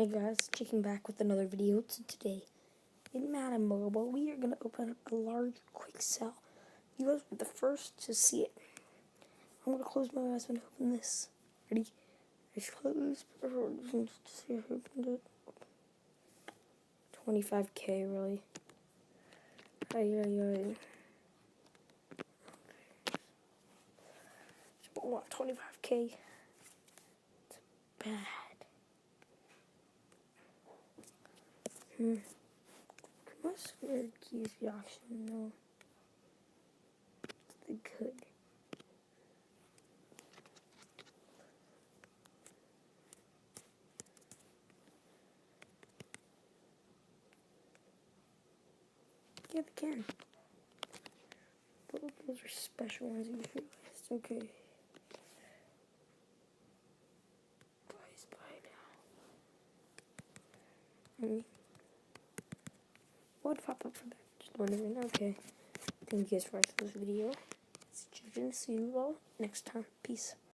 Hey guys, checking back with another video. So today, in Madden Mobile, we are going to open up a large Quicksell. You guys were the first to see it. I'm going to close my eyes and open this. Ready? It's closed. See if I opened it. 25K, really. Ay. So, what, 25K? It's bad. Am I scared keys the auction? No. They could. Yeah, they can. But those are special ones you realized. Okay. Buy now. What pop up for that? Just wondering. Okay. Thank you guys for watching this video. See you all next time. Peace.